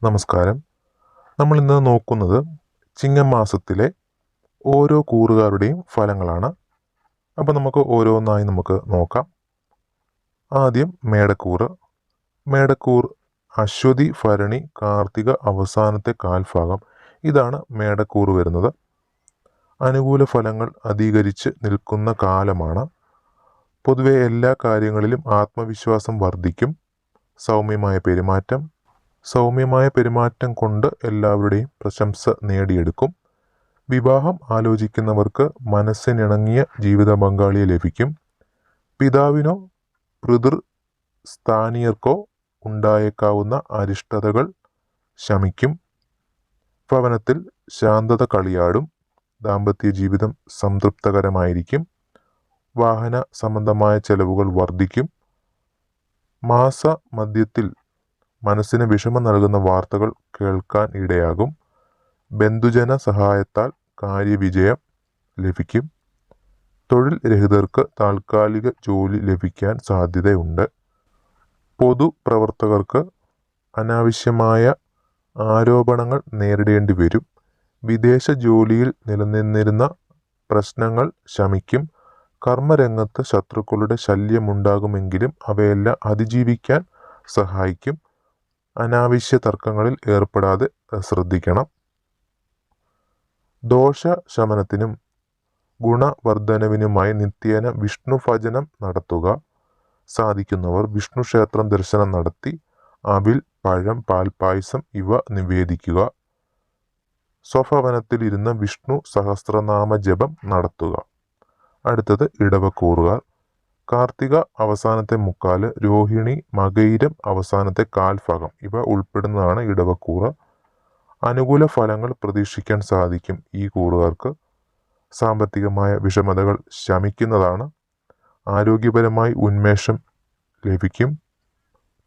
നമസ്കാരം. നമ്മൾ ഇന്ന് നോക്കുന്നത് ചിങ്ങമാസത്തിലെ ഓരോ കൂറുകാരുടെയും ഫലങ്ങളാണ്. അപ്പോൾ നമുക്ക് ഓരോന്നായി നോക്കാം. ആദ്യം മേടക്കൂറ്. മേടക്കൂർ അശ്വതി, ഭരണി, കാർത്തിക അവസാനത്തെ കാൽഭാഗം. ഇതാണ് മേടക്കൂറ് വരുന്നത്. അനുകൂല ഫലങ്ങൾ അധികരിച്ച് നിൽക്കുന്ന കാലമാണ്. പൊതുവെ എല്ലാ കാര്യങ്ങളിലും ആത്മവിശ്വാസം വർദ്ധിക്കും. സൗമ്യമായ പെരുമാറ്റം കൊണ്ട് എല്ലാവരുടെയും പ്രശംസ നേടിയെടുക്കും. വിവാഹം ആലോചിക്കുന്നവർക്ക് മനസ്സിനിണങ്ങിയ ജീവിത പങ്കാളിയെ ലഭിക്കും. പിതാവിനോ പിതൃസ്ഥാനീയർക്കോ ഉണ്ടായേക്കാവുന്ന അരിഷ്ടതകൾ ശമിക്കും. ഭവനത്തിൽ ശാന്തത കളിയാടും. ദാമ്പത്യ ജീവിതം സംതൃപ്തകരമായിരിക്കും. വാഹന സംബന്ധമായ ചെലവുകൾ വർദ്ധിക്കും. മാസ മധ്യത്തിൽ മനസ്സിന് വിഷമം നൽകുന്ന വാർത്തകൾ കേൾക്കാൻ ഇടയാകും. ബന്ധുജന സഹായത്താൽ കാര്യവിജയം ലഭിക്കും. തൊഴിൽ രഹിതർക്ക് താൽക്കാലിക ജോലി ലഭിക്കാൻ സാധ്യതയുണ്ട്. പൊതുപ്രവർത്തകർക്ക് അനാവശ്യമായ ആരോപണങ്ങൾ നേരിടേണ്ടി വരും. വിദേശ ജോലിയിൽ നിലനിന്നിരുന്ന പ്രശ്നങ്ങൾ ശമിക്കും. കർമ്മരംഗത്ത് ശത്രുക്കളുടെ ശല്യമുണ്ടാകുമെങ്കിലും അവയെല്ലാം അതിജീവിക്കാൻ സഹായിക്കും. അനാവശ്യ തർക്കങ്ങളിൽ ഏർപ്പെടാതെ ശ്രദ്ധിക്കണം. ദോഷശമനത്തിനും ഗുണവർദ്ധനവിനുമായി നിത്യേന വിഷ്ണു ഭജനം നടത്തുക. സാധിക്കുന്നവർ വിഷ്ണു ക്ഷേത്രം ദർശനം നടത്തി അവിൽ, പഴം, പാൽപ്പായസം ഇവ നിവേദിക്കുക. സ്വഭവനത്തിൽ ഇരുന്ന് വിഷ്ണു സഹസ്രനാമ ജപം നടത്തുക. അടുത്തത് ഇടവക്കൂറുകാർ. കാർത്തിക അവസാനത്തെ മുക്കാല്, രോഹിണി, മകയിരം അവസാനത്തെ കാൽഭാഗം ഇവ ഉൾപ്പെടുന്നതാണ് ഇടവക്കൂറ്. അനുകൂല ഫലങ്ങൾ പ്രതീക്ഷിക്കാൻ സാധിക്കും. ഈ കൂറുകാർക്ക് സാമ്പത്തികമായ വിഷമതകൾ ശമിക്കുന്നതാണ്. ആരോഗ്യപരമായി ഉന്മേഷം ലഭിക്കും.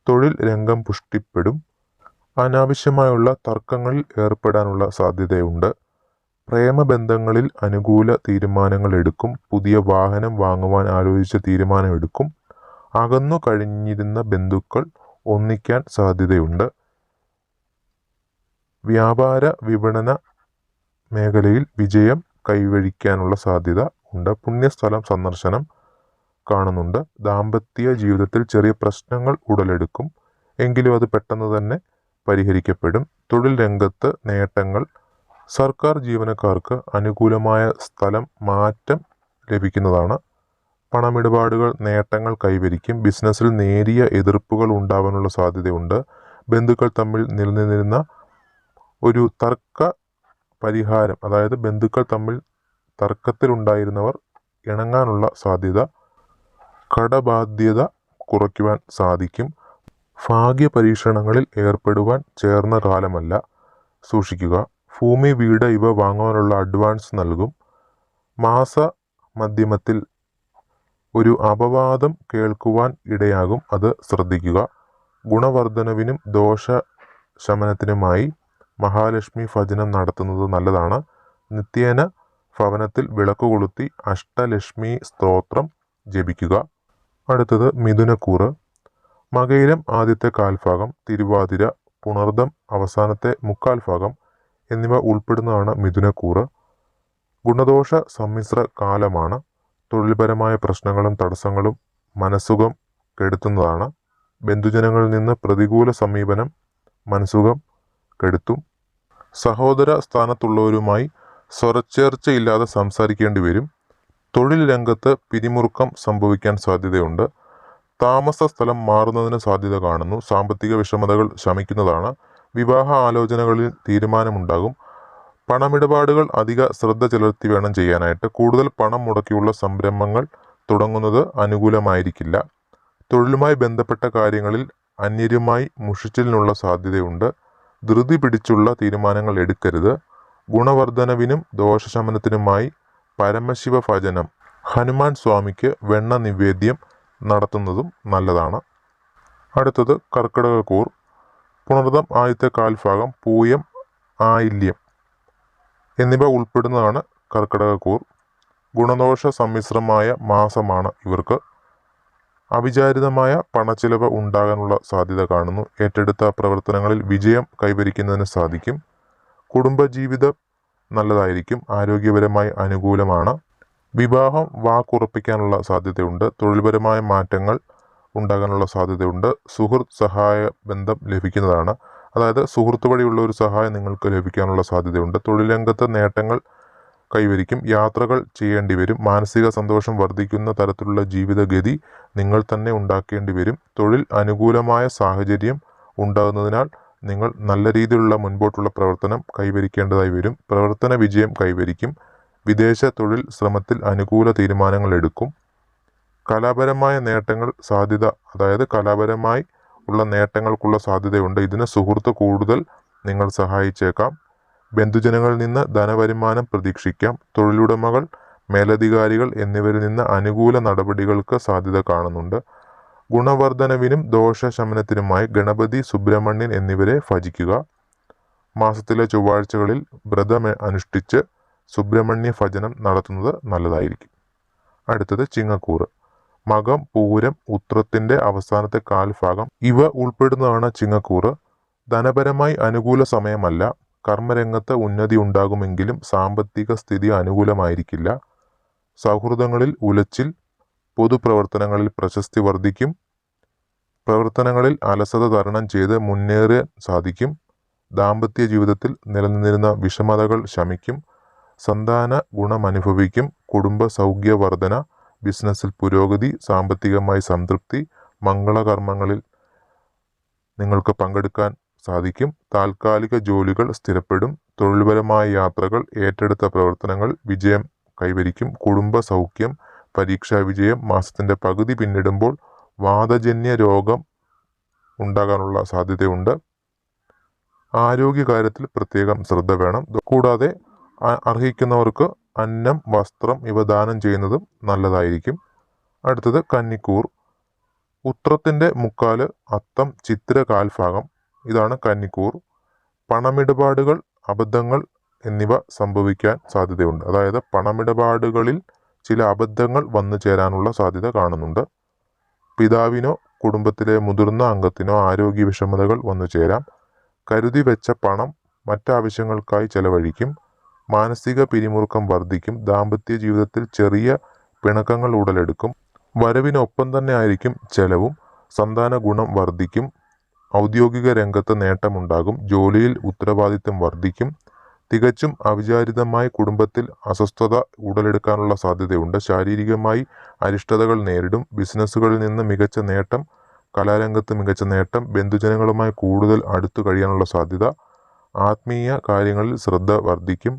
തൊഴിൽ രംഗം പുഷ്ടിപ്പെടും. അനാവശ്യമായുള്ള തർക്കങ്ങളിൽ ഏർപ്പെടാനുള്ള സാധ്യതയുണ്ട്. പ്രേമബന്ധങ്ങളിൽ അനുകൂല തീരുമാനങ്ങൾ എടുക്കും. പുതിയ വാഹനം വാങ്ങുവാൻ ആലോചിച്ച തീരുമാനമെടുക്കും. അകന്നു കഴിഞ്ഞിരുന്ന ബന്ധുക്കൾ ഒന്നിക്കാൻ സാധ്യതയുണ്ട്. വ്യാപാര വിപണന മേഖലയിൽ വിജയം കൈവരിക്കാനുള്ള സാധ്യത ഉണ്ട്. പുണ്യസ്ഥലം സന്ദർശനം കാണുന്നുണ്ട്. ദാമ്പത്യ ജീവിതത്തിൽ ചെറിയ പ്രശ്നങ്ങൾ ഉടലെടുക്കും. എങ്കിലും അത് പെട്ടെന്ന് തന്നെ പരിഹരിക്കപ്പെടും. തൊഴിൽ രംഗത്ത് നേട്ടങ്ങൾ. സർക്കാർ ജീവനക്കാർക്ക് അനുകൂലമായ സ്ഥലം മാറ്റം ലഭിക്കുന്നതാണ്. പണമിടപാടുകൾ നേട്ടങ്ങൾ കൈവരിക്കും. ബിസിനസ്സിൽ നേരിയ എതിർപ്പുകൾ ഉണ്ടാവാനുള്ള സാധ്യതയുണ്ട്. ബന്ധുക്കൾ തമ്മിൽ നിലനിന്നിരുന്ന ഒരു തർക്ക പരിഹാരം, അതായത് ബന്ധുക്കൾ തമ്മിൽ തർക്കത്തിലുണ്ടായിരുന്നവർ ഇണങ്ങാനുള്ള സാധ്യത. കടബാധ്യത കുറയ്ക്കുവാൻ സാധിക്കും. ഭാഗ്യ പരീക്ഷണങ്ങളിൽ ഏർപ്പെടുവാൻ ചേർന്ന കാലമല്ല, സൂക്ഷിക്കുക. ഭൂമി, വീട് ഇവ വാങ്ങുവാനുള്ള അഡ്വാൻസ് നൽകും. മാസ മധ്യമത്തിൽ ഒരു അപവാദം കേൾക്കുവാൻ ഇടയാകും, അത് ശ്രദ്ധിക്കുക. ഗുണവർദ്ധനവിനും ദോഷശമനത്തിനുമായി മഹാലക്ഷ്മി ഭജനം നടത്തുന്നത് നല്ലതാണ്. നിത്യേന ഭവനത്തിൽ വിളക്ക് കൊളുത്തി അഷ്ടലക്ഷ്മി സ്തോത്രം ജപിക്കുക. അടുത്തത് മിഥുനക്കൂറ്. മകയിരം ആദ്യത്തെ കാൽഭാഗം, തിരുവാതിര, പുണർദം അവസാനത്തെ മുക്കാൽ ഭാഗം എന്നിവ ഉൾപ്പെടുന്നതാണ് മിഥുനക്കൂറ്. ഗുണദോഷ സമ്മിശ്ര കാലമാണ്. തൊഴിൽപരമായ പ്രശ്നങ്ങളും തടസ്സങ്ങളും മനസ്സുഖം കെടുത്തുന്നതാണ്. ബന്ധുജനങ്ങളിൽ നിന്ന് പ്രതികൂല സമീപനം മനസ്സുഖം കെടുത്തും. സഹോദര സ്ഥാനത്തുള്ളവരുമായി സ്വരച്ചേർച്ചയില്ലാതെ സംസാരിക്കേണ്ടി വരും. തൊഴിൽ രംഗത്ത് പിരിമുറുക്കം സംഭവിക്കാൻ സാധ്യതയുണ്ട്. താമസ സ്ഥലം മാറുന്നതിന് സാധ്യത കാണുന്നു. സാമ്പത്തിക വിഷമതകൾ ശമിക്കുന്നതാണ്. വിവാഹ ആലോചനകളിൽ തീരുമാനമുണ്ടാകും. പണമിടപാടുകൾ അധിക ശ്രദ്ധ ചെലുത്തി വേണം ചെയ്യാനായിട്ട്. കൂടുതൽ പണം മുടക്കിയുള്ള സംരംഭങ്ങൾ തുടങ്ങുന്നത് അനുകൂലമായിരിക്കില്ല. തൊഴിലുമായി ബന്ധപ്പെട്ട കാര്യങ്ങളിൽ അന്യരുമായി മുഷിച്ചിലിനുള്ള സാധ്യതയുണ്ട്. ധൃതി പിടിച്ചുള്ള തീരുമാനങ്ങൾ എടുക്കരുത്. ഗുണവർദ്ധനവിനും ദോഷശമനത്തിനുമായി പരമശിവ ഭജനം, ഹനുമാൻ സ്വാമിക്ക് വെണ്ണ നിവേദ്യം നടത്തുന്നതും നല്ലതാണ്. അടുത്തത് കർക്കിടകക്കൂർ. പുണർദം ആദ്യത്തെ കാൽഭാഗം, പൂയം, ആയില്യം എന്നിവ ഉൾപ്പെടുന്നതാണ് കർക്കിടകക്കൂർ. ഗുണദോഷ സമ്മിശ്രമായ മാസമാണ് ഇവർക്ക്. അവിചാരിതമായ പണച്ചിലവ് ഉണ്ടാകാനുള്ള സാധ്യത കാണുന്നു. ഏറ്റെടുത്ത പ്രവർത്തനങ്ങളിൽ വിജയം കൈവരിക്കുന്നതിന് സാധിക്കും. കുടുംബജീവിതം നല്ലതായിരിക്കും. ആരോഗ്യപരമായി അനുകൂലമാണ്. വിവാഹം വാക്കുറപ്പിക്കാനുള്ള സാധ്യതയുണ്ട്. തൊഴിൽപരമായ മാറ്റങ്ങൾ ഉണ്ടാകാനുള്ള സാധ്യതയുണ്ട്. സുഹൃത്ത് സഹായ ബന്ധം ലഭിക്കുന്നതാണ്. അതായത് സുഹൃത്ത് വഴിയുള്ള ഒരു സഹായം നിങ്ങൾക്ക് ലഭിക്കാനുള്ള സാധ്യതയുണ്ട്. തൊഴിൽ രംഗത്ത് നേട്ടങ്ങൾ കൈവരിക്കും. യാത്രകൾ ചെയ്യേണ്ടി വരും. മാനസിക സന്തോഷം വർദ്ധിക്കുന്ന തരത്തിലുള്ള ജീവിതഗതി നിങ്ങൾ തന്നെ ഉണ്ടാക്കേണ്ടി വരും. തൊഴിൽ അനുകൂലമായ സാഹചര്യം ഉണ്ടാകുന്നതിനാൽ നിങ്ങൾ നല്ല രീതിയിലുള്ള മുൻപോട്ടുള്ള പ്രവർത്തനം കൈവരിക്കേണ്ടതായി വരും. പ്രവർത്തന വിജയം കൈവരിക്കും. വിദേശ തൊഴിൽ ശ്രമത്തിൽ അനുകൂല തീരുമാനങ്ങൾ എടുക്കും. കലാപരമായ നേട്ടങ്ങൾ സാധ്യത, അതായത് കലാപരമായി ഉള്ള നേട്ടങ്ങൾക്കുള്ള സാധ്യതയുണ്ട്. ഇതിന് സുഹൃത്ത് കൂടുതൽ നിങ്ങൾ സഹായിച്ചേക്കാം. ബന്ധുജനങ്ങളിൽ നിന്ന് ധനവരുമാനം പ്രതീക്ഷിക്കാം. തൊഴിലുടമകൾ, മേലധികാരികൾ എന്നിവരിൽ നിന്ന് അനുകൂല നടപടികൾക്ക് സാധ്യത കാണുന്നുണ്ട്. ഗുണവർദ്ധനവിനും ദോഷശമനത്തിനുമായി ഗണപതി, സുബ്രഹ്മണ്യൻ എന്നിവരെ ഭജിക്കുക. മാസത്തിലെ ചൊവ്വാഴ്ചകളിൽ വ്രതം അനുഷ്ഠിച്ച് സുബ്രഹ്മണ്യ ഭജനം നടത്തുന്നത് നല്ലതായിരിക്കും. അടുത്തത് ചിങ്ങക്കൂറ്. മകം, പൂരം, ഉത്രത്തിൻ്റെ അവസാനത്തെ കാൽഭാഗം ഇവ ഉൾപ്പെടുന്നതാണ് ചിങ്ങക്കൂറ്. ധനപരമായി അനുകൂല സമയമല്ല. കർമ്മരംഗത്ത് ഉന്നതി ഉണ്ടാകുമെങ്കിലും സാമ്പത്തിക സ്ഥിതി അനുകൂലമായിരിക്കില്ല. സൗഹൃദങ്ങളിൽ ഉലച്ചിൽ. പൊതുപ്രവർത്തനങ്ങളിൽ പ്രശസ്തി വർദ്ധിക്കും. പ്രവർത്തനങ്ങളിൽ അലസത തരണം ചെയ്ത് മുന്നേറാൻ സാധിക്കും. ദാമ്പത്യ ജീവിതത്തിൽ നിലനിന്നിരുന്ന വിഷമതകൾ ശമിക്കും. സന്താന ഗുണമനുഭവിക്കും. കുടുംബ സൗഖ്യവർധന. ബിസിനസ്സിൽ പുരോഗതി. സാമ്പത്തികമായി സംതൃപ്തി. മംഗളകർമ്മങ്ങളിൽ നിങ്ങൾക്ക് പങ്കെടുക്കാൻ സാധിക്കും. താൽക്കാലിക ജോലികൾ സ്ഥിരപ്പെടും. തൊഴിൽപരമായ യാത്രകൾ, ഏറ്റെടുത്ത പ്രവർത്തനങ്ങൾ വിജയം കൈവരിക്കും. കുടുംബ സൗഖ്യം. പരീക്ഷാ വിജയം. മാസത്തിൻ്റെ പകുതി പിന്നിടുമ്പോൾ വാതജന്യ രോഗം ഉണ്ടാകാനുള്ള സാധ്യതയുണ്ട്. ആരോഗ്യകാര്യത്തിൽ പ്രത്യേകം ശ്രദ്ധ വേണം. കൂടാതെ അർഹിക്കുന്നവർക്ക് അന്നം, വസ്ത്രം ഇവ ദാനം ചെയ്യുന്നതും നല്ലതായിരിക്കും. അടുത്തത് കന്നിക്കൂർ. ഉത്രത്തിൻ്റെ മുക്കാല്, അത്തം, ചിത്തിര കാൽഭാഗം ഇതാണ് കന്നിക്കൂർ. പണമിടപാടുകൾ, അബദ്ധങ്ങൾ എന്നിവ സംഭവിക്കാൻ സാധ്യതയുണ്ട്. അതായത് പണമിടപാടുകളിൽ ചില അബദ്ധങ്ങൾ വന്നു ചേരാനുള്ള സാധ്യത കാണുന്നുണ്ട്. പിതാവിനോ കുടുംബത്തിലെ മുതിർന്ന അംഗത്തിനോ ആരോഗ്യ വിഷമതകൾ വന്നു ചേരാം. കരുതി വെച്ച പണം മറ്റാവശ്യങ്ങൾക്കായി ചെലവഴിക്കും. മാനസിക പിരിമുറുക്കം വർദ്ധിക്കും. ദാമ്പത്യ ജീവിതത്തിൽ ചെറിയ പിണക്കങ്ങൾ ഉടലെടുക്കും. വരവിനൊപ്പം തന്നെ ആയിരിക്കും ചെലവും. സന്താന ഗുണം വർദ്ധിക്കും. ഔദ്യോഗിക രംഗത്ത് നേട്ടമുണ്ടാകും. ജോലിയിൽ ഉത്തരവാദിത്തം വർദ്ധിക്കും. തികച്ചും അവിചാരിതമായി കുടുംബത്തിൽ അസ്വസ്ഥത ഉടലെടുക്കാനുള്ള സാധ്യതയുണ്ട്. ശാരീരികമായി അരിഷ്ടതകൾ നേരിടും. ബിസിനസ്സുകളിൽ നിന്ന് മികച്ച നേട്ടം. കലാരംഗത്ത് മികച്ച നേട്ടം. ബന്ധുജനങ്ങളുമായി കൂടുതൽ അടുത്തു കഴിയാനുള്ള സാധ്യത. ആത്മീയ കാര്യങ്ങളിൽ ശ്രദ്ധ വർദ്ധിക്കും.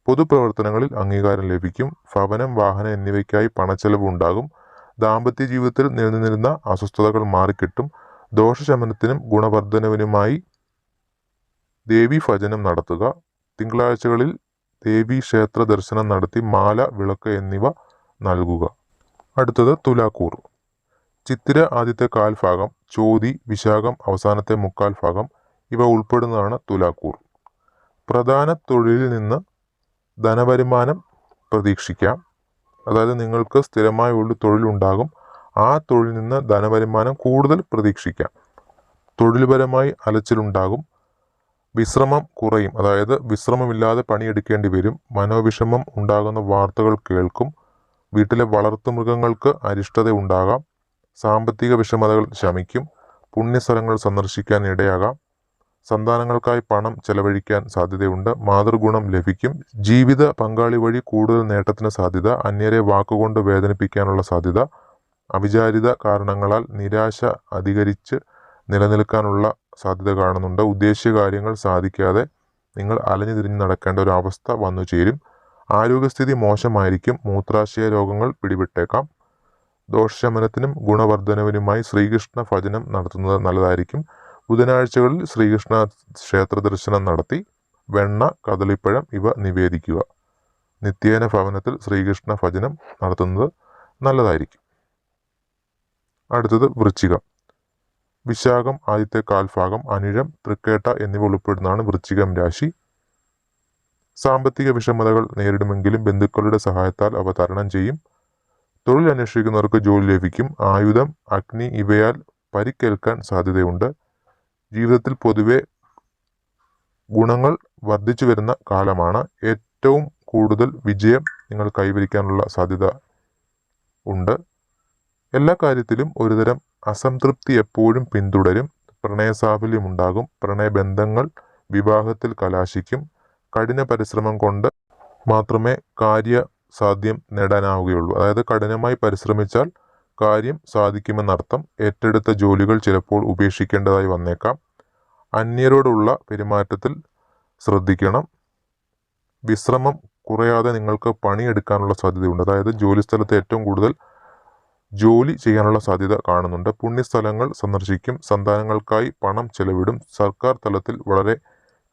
പൊതുപ്രവർത്തനങ്ങളിൽ അംഗീകാരം ലഭിക്കും. ഭവനം, വാഹനം എന്നിവയ്ക്കായി പണച്ചെലവ് ഉണ്ടാകും. ദാമ്പത്യ ജീവിതത്തിൽ നിലനിന്നിരുന്ന അസ്വസ്ഥതകൾ മാറിക്കിട്ടും. ദോഷശമനത്തിനും ഗുണവർദ്ധനവിനുമായി ദേവി ഭജനം നടത്തുക. തിങ്കളാഴ്ചകളിൽ ദേവി ക്ഷേത്ര ദർശനം നടത്തി മാല, വിളക്ക് എന്നിവ നൽകുക. അടുത്തത് തുലാക്കൂർ. ചിത്തിര ആദ്യത്തെ കാൽഭാഗം, ചോതി, വിശാഖം അവസാനത്തെ മുക്കാൽ ഭാഗം ഇവ ഉൾപ്പെടുന്നതാണ് തുലാക്കൂർ. പ്രധാന തൊഴിലിൽ നിന്ന് ധനവരുമാനം പ്രതീക്ഷിക്കാം. അതായത് നിങ്ങൾക്ക് സ്ഥിരമായ ഒരു തൊഴിലുണ്ടാകും. ആ തൊഴിലിൽ നിന്ന് ധനവരുമാനം കൂടുതൽ പ്രതീക്ഷിക്കാം. തൊഴിൽപരമായി അലച്ചിലുണ്ടാകും. വിശ്രമം കുറയും. അതായത് വിശ്രമമില്ലാതെ പണിയെടുക്കേണ്ടി വരും. മനോവിഷമം ഉണ്ടാകുന്ന വാർത്തകൾ കേൾക്കും. വീട്ടിലെ വളർത്തുമൃഗങ്ങൾക്ക് അരിഷ്ടത ഉണ്ടാകാം. സാമ്പത്തിക വിഷമതകൾ ശമിക്കും. പുണ്യസ്ഥലങ്ങൾ സന്ദർശിക്കാൻ ഇടയാകാം. സന്താനങ്ങൾക്കായി പണം ചെലവഴിക്കാൻ സാധ്യതയുണ്ട്. മാതൃഗുണം ലഭിക്കും. ജീവിത പങ്കാളി വഴി കൂടുതൽ നേട്ടത്തിന് സാധ്യത. അന്യരെ വാക്കുകൊണ്ട് വേദനിപ്പിക്കാനുള്ള സാധ്യത. അവിചാരിത കാരണങ്ങളാൽ നിരാശ അധികരിച്ച് നിലനിൽക്കാനുള്ള സാധ്യത കാണുന്നുണ്ട്. ഉദ്ദേശ്യ കാര്യങ്ങൾ സാധിക്കാതെ നിങ്ങൾ അലഞ്ഞു തിരിഞ്ഞ് നടക്കേണ്ട ഒരു അവസ്ഥ വന്നു ചേരും. ആരോഗ്യസ്ഥിതി മോശമായിരിക്കും. മൂത്രാശയ രോഗങ്ങൾ പിടിപെട്ടേക്കാം. ദോഷശമനത്തിനും ഗുണവർദ്ധനവിനുമായി ശ്രീകൃഷ്ണ ഭജനം നടത്തുന്നത് നല്ലതായിരിക്കും. ബുധനാഴ്ചകളിൽ ശ്രീകൃഷ്ണ ക്ഷേത്ര ദർശനം നടത്തി വെണ്ണ, കദളിപ്പഴം ഇവ നിവേദിക്കുക. നിത്യേന ഭവനത്തിൽ ശ്രീകൃഷ്ണ ഭജനം നടത്തുന്നത് നല്ലതായിരിക്കും. അടുത്തത് വൃശ്ചികം. വിശാഖം ആദ്യത്തെ കാൽഭാഗം, അനിഴം, തൃക്കേട്ട എന്നിവ ഉൾപ്പെടുന്നതാണ് വൃശ്ചികം രാശി. സാമ്പത്തിക വിഷമതകൾ നേരിടുമെങ്കിലും ബന്ധുക്കളുടെ സഹായത്താൽ അവ തരണം ചെയ്യും. തൊഴിൽ അന്വേഷിക്കുന്നവർക്ക് ജോലി ലഭിക്കും. ആയുധം, അഗ്നി ഇവയാൽ പരിക്കേൽക്കാൻ സാധ്യതയുണ്ട്. ജീവിതത്തിൽ പൊതുവെ ഗുണങ്ങൾ വർദ്ധിച്ചു വരുന്ന കാലമാണ്. ഏറ്റവും കൂടുതൽ വിജയം നിങ്ങൾ കൈവരിക്കാനുള്ള സാധ്യത ഉണ്ട്. എല്ലാ കാര്യത്തിലും ഒരുതരം അസംതൃപ്തി എപ്പോഴും പിന്തുടരും. പ്രണയസാഫല്യം ഉണ്ടാകും. പ്രണയബന്ധങ്ങൾ വിവാഹത്തിൽ കലാശിക്കും. കഠിന പരിശ്രമം കൊണ്ട് മാത്രമേ കാര്യസാധ്യം നേടാനാവുകയുള്ളൂ. അതായത് കഠിനമായി പരിശ്രമിച്ചാൽ കാര്യം സാധിക്കുമെന്നർത്ഥം. ഏറ്റെടുത്ത ജോലികൾ ചിലപ്പോൾ ഉപേക്ഷിക്കേണ്ടതായി വന്നേക്കാം. അന്യരോടുള്ള പെരുമാറ്റത്തിൽ ശ്രദ്ധിക്കണം. വിശ്രമം കുറയാതെ നിങ്ങൾക്ക് പണിയെടുക്കാനുള്ള സാധ്യതയുണ്ട്. അതായത് ജോലിസ്ഥലത്ത് ഏറ്റവും കൂടുതൽ ജോലി ചെയ്യാനുള്ള സാധ്യത കാണുന്നുണ്ട്. പുണ്യസ്ഥലങ്ങൾ സന്ദർശിക്കും. സന്താനങ്ങൾക്കായി പണം ചെലവിടും. സർക്കാർ തലത്തിൽ വളരെ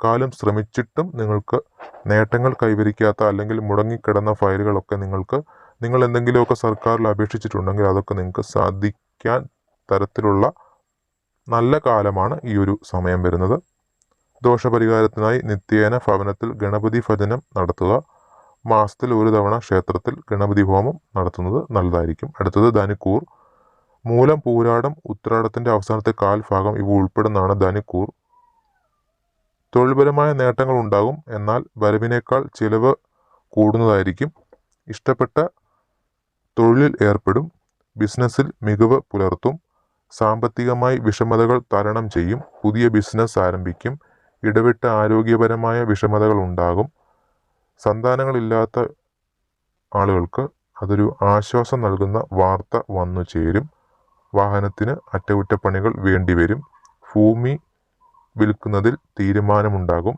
കാലം ശ്രമിച്ചിട്ടും നിങ്ങൾക്ക് നേട്ടങ്ങൾ കൈവരിക്കാത്ത അല്ലെങ്കിൽ മുടങ്ങിക്കിടന്ന ഫയലുകളൊക്കെ നിങ്ങൾ എന്തെങ്കിലുമൊക്കെ സർക്കാരിൽ അപേക്ഷിച്ചിട്ടുണ്ടെങ്കിൽ അതൊക്കെ നിങ്ങൾക്ക് സാധിക്കാൻ തരത്തിലുള്ള നല്ല കാലമാണ് ഈ ഒരു സമയം വരുന്നത്. ദോഷപരിഹാരത്തിനായി നിത്യേന ഭവനത്തിൽ ഗണപതി ഭജനം നടത്തുക. മാസത്തിൽ ഒരു തവണ ക്ഷേത്രത്തിൽ ഗണപതി ഹോമം നടത്തുന്നത് നല്ലതായിരിക്കും. അടുത്തത് ധനുക്കൂർ. മൂലം, പൂരാടം, ഉത്രാടത്തിൻ്റെ അവസാനത്തെ കാൽഭാഗം ഇവ ഉൾപ്പെടുന്നതാണ് ധനുക്കൂർ. തൊഴിൽപരമായ നേട്ടങ്ങൾ ഉണ്ടാകും. എന്നാൽ വരവിനേക്കാൾ ചിലവ് കൂടുന്നതായിരിക്കും. ഇഷ്ടപ്പെട്ട തൊഴിലിൽ ഏർപ്പെടും. ബിസിനസ്സിൽ മികവ് പുലർത്തും. സാമ്പത്തികമായി വിഷമതകൾ തരണം ചെയ്യും. പുതിയ ബിസിനസ് ആരംഭിക്കും. ഇടവിട്ട ആരോഗ്യപരമായ വിഷമതകൾ ഉണ്ടാകും. സന്താനങ്ങളില്ലാത്ത ആളുകൾക്ക് അതൊരു ആശ്വാസം നൽകുന്ന വാർത്ത വന്നു ചേരും. വാഹനത്തിന് അറ്റകുറ്റപ്പണികൾ വേണ്ടിവരും. ഭൂമി വിൽക്കുന്നതിൽ തീരുമാനമുണ്ടാകും.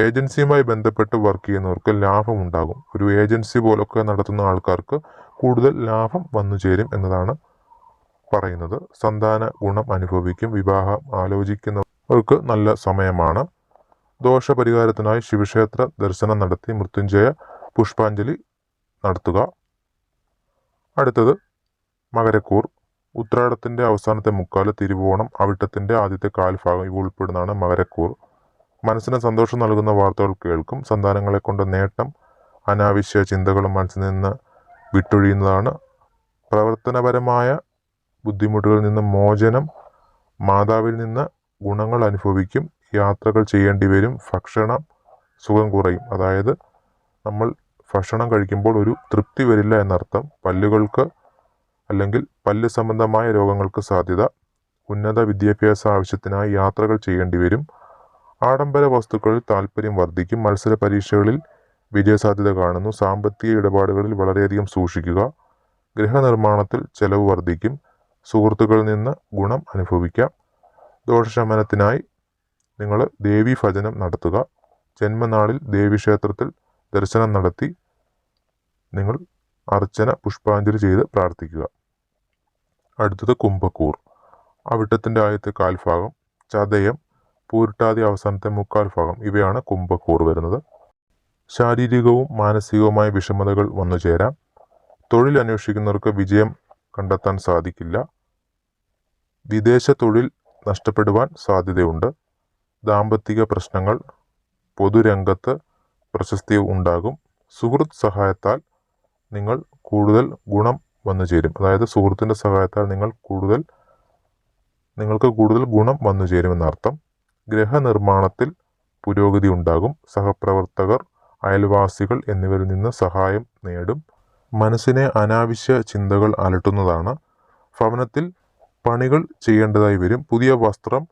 ഏജൻസിയുമായി ബന്ധപ്പെട്ട് വർക്ക് ചെയ്യുന്നവർക്ക് ലാഭമുണ്ടാകും. ഒരു ഏജൻസി പോലൊക്കെ നടത്തുന്ന ആൾക്കാർക്ക് കൂടുതൽ ലാഭം വന്നു ചേരും എന്നതാണ് പറയുന്നത്. സന്താന ഗുണം അനുഭവിക്കും. വിവാഹം ആലോചിക്കുന്നവർക്ക് നല്ല സമയമാണ്. ദോഷപരിഹാരത്തിനായി ശിവക്ഷേത്ര ദർശനം നടത്തി മൃത്യുഞ്ജയ പുഷ്പാഞ്ജലി നടത്തുക. അടുത്തത് മകരക്കൂർ. ഉത്രാടത്തിൻ്റെ അവസാനത്തെ മുക്കാല്, തിരുവോണം, അവിട്ടത്തിൻ്റെ ആദ്യത്തെ കാൽഭാഗം ഇവ ഉൾപ്പെടുന്നതാണ് മകരക്കൂർ. മനസ്സിന് സന്തോഷം നൽകുന്ന വാർത്തകൾ കേൾക്കും. സന്താനങ്ങളെ കൊണ്ട് നേട്ടം. അനാവശ്യ ചിന്തകളും മനസ്സിൽ നിന്ന് വിട്ടൊഴിയുന്നതാണ്. പ്രവർത്തനപരമായ ബുദ്ധിമുട്ടുകളിൽ നിന്ന് മോചനം. മാതാവിൽ നിന്ന് ഗുണങ്ങൾ അനുഭവിക്കും. യാത്രകൾ ചെയ്യേണ്ടി വരും. ഭക്ഷണം സുഖം കുറയും. അതായത് നമ്മൾ ഭക്ഷണം കഴിക്കുമ്പോൾ ഒരു തൃപ്തി വരില്ല എന്നർത്ഥം. പല്ലുകൾക്ക് അല്ലെങ്കിൽ പല്ല് സംബന്ധമായ രോഗങ്ങൾക്ക് സാധ്യത. ഉന്നത വിദ്യാഭ്യാസ ആവശ്യത്തിനായി യാത്രകൾ ചെയ്യേണ്ടി വരും. ആഡംബര വസ്തുക്കളിൽ താല്പര്യം വർദ്ധിക്കും. മത്സര പരീക്ഷകളിൽ വിജയസാധ്യത കാണുന്നു. സാമ്പത്തിക ഇടപാടുകളിൽ വളരെയധികം സൂക്ഷിക്കുക. ഗൃഹനിർമ്മാണത്തിൽ ചെലവ് വർദ്ധിക്കും. സുഹൃത്തുക്കളിൽ നിന്ന് ഗുണം അനുഭവിക്കാം. ദോഷശമനത്തിനായി നിങ്ങൾ ദേവീ ഭജനം നടത്തുക. ജന്മനാളിൽ ദേവീക്ഷേത്രത്തിൽ ദർശനം നടത്തി നിങ്ങൾ അർച്ചന പുഷ്പാഞ്ജലി ചെയ്ത് പ്രാർത്ഥിക്കുക. അടുത്തത് കുംഭക്കൂർ. അവിട്ടത്തിൻ്റെ ആദ്യത്തെ കാൽഭാഗം, ചതയം, പൂരിട്ടാതി അവസാനത്തെ മുക്കാൽ ഭാഗം ഇവയാണ് കുംഭക്കൂർ വരുന്നത്. ശാരീരികവും മാനസികവുമായ വിഷമതകൾ വന്നു ചേരാം. തൊഴിൽ അന്വേഷിക്കുന്നവർക്ക് വിജയം കണ്ടെത്താൻ സാധിക്കില്ല. വിദേശ തൊഴിൽ നഷ്ടപ്പെടുവാൻ സാധ്യതയുണ്ട്. ദാമ്പത്തിക പ്രശ്നങ്ങൾ. പൊതുരംഗത്ത് പ്രശസ്തി ഉണ്ടാകും. സുഹൃത്ത് സഹായത്താൽ നിങ്ങൾ കൂടുതൽ ഗുണം വന്നു ചേരും. അതായത് സുഹൃത്തിൻ്റെ സഹായത്താൽ നിങ്ങൾക്ക് കൂടുതൽ ഗുണം വന്നു ചേരുമെന്നർത്ഥം. ഗൃഹനിർമ്മാണത്തിൽ പുരോഗതി ഉണ്ടാകും. സഹപ്രവർത്തകർ, അയൽവാസികൾ എന്നിവരിൽ നിന്ന് സഹായം നേടും. മനസ്സിനെ അനാവശ്യ ചിന്തകൾ അലട്ടുന്നതാണ്. ഭവനത്തിൽ പണികൾ ചെയ്യേണ്ടതായി വരും. പുതിയ വസ്ത്രം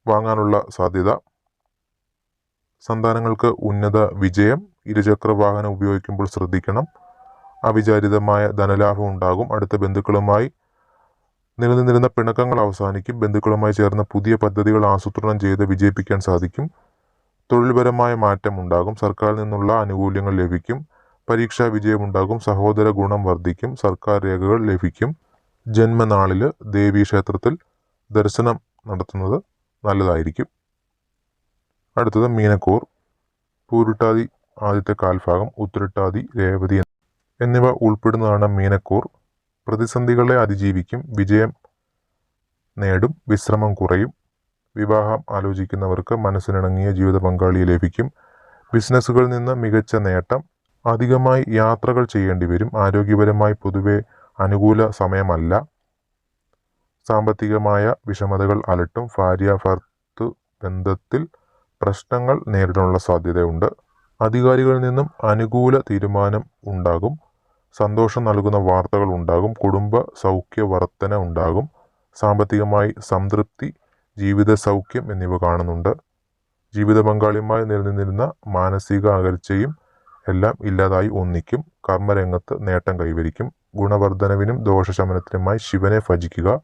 വാങ്ങാനുള്ള സാധ്യത. സന്താനങ്ങൾക്ക് ഉന്നത വിജയം. ഇരുചക്ര വാഹനം ഉപയോഗിക്കുമ്പോൾ ശ്രദ്ധിക്കണം. അവിചാരിതമായ ധനലാഭം ഉണ്ടാകും. അടുത്ത ബന്ധുക്കളുമായി നിലനിന്നിരുന്ന പിണക്കങ്ങൾ അവസാനിക്കും. ബന്ധുക്കളുമായി ചേർന്ന പുതിയ പദ്ധതികൾ ആസൂത്രണം ചെയ്ത് വിജയിപ്പിക്കാൻ സാധിക്കും. തൊഴിൽപരമായ മാറ്റം ഉണ്ടാകും. സർക്കാരിൽ നിന്നുള്ള ആനുകൂല്യങ്ങൾ ലഭിക്കും. പരീക്ഷാ വിജയമുണ്ടാകും. സഹോദര ഗുണം വർദ്ധിക്കും. സർക്കാർ രേഖകൾ ലഭിക്കും. ജന്മനാളിൽ ദേവീക്ഷേത്രത്തിൽ ദർശനം നടത്തുന്നത് നല്ലതായിരിക്കും. അടുത്തത് മീനക്കൂർ. പൂരിട്ടാതി ആദ്യത്തെ കാൽഭാഗം, ഉത്രട്ടാതി, രേവതി എന്നിവ ഉൾപ്പെടുന്നതാണ് മീനക്കൂർ. പ്രതിസന്ധികളെ അതിജീവിക്കും. വിജയം നേടും. വിശ്രമം കുറയും. വിവാഹം ആലോചിക്കുന്നവർക്ക് മനസ്സിനിണങ്ങിയ ജീവിത പങ്കാളിയെ ലഭിക്കും. ബിസിനസ്സുകളിൽ നിന്ന് മികച്ച നേട്ടം. അധികമായി യാത്രകൾ ചെയ്യേണ്ടി വരും. ആരോഗ്യപരമായി പൊതുവെ അനുകൂല സമയമല്ല. സാമ്പത്തികമായ വിഷമതകൾ അലട്ടും. ഭാര്യ-ഭർത്തൃ ബന്ധത്തിൽ പ്രശ്നങ്ങൾ നേരിടാനുള്ള സാധ്യതയുണ്ട്. അധികാരികളിൽ നിന്നും അനുകൂല തീരുമാനം ഉണ്ടാകും. സന്തോഷം നൽകുന്ന വാർത്തകൾ ഉണ്ടാകും. കുടുംബ സൗഖ്യ വർധന ഉണ്ടാകും. സാമ്പത്തികമായി സംതൃപ്തി, ജീവിത സൗഖ്യം എന്നിവ കാണുന്നുണ്ട്. ജീവിത പങ്കാളിയുമായി നിലനിന്നിരുന്ന മാനസിക അകൽച്ചയും എല്ലാം ഇല്ലാതായി ഒന്നിക്കും. കർമ്മരംഗത്ത് നേട്ടം കൈവരിക്കും. ഗുണവർദ്ധനവിനും ദോഷശമനത്തിനുമായി ശിവനെ ഭജിക്കുക.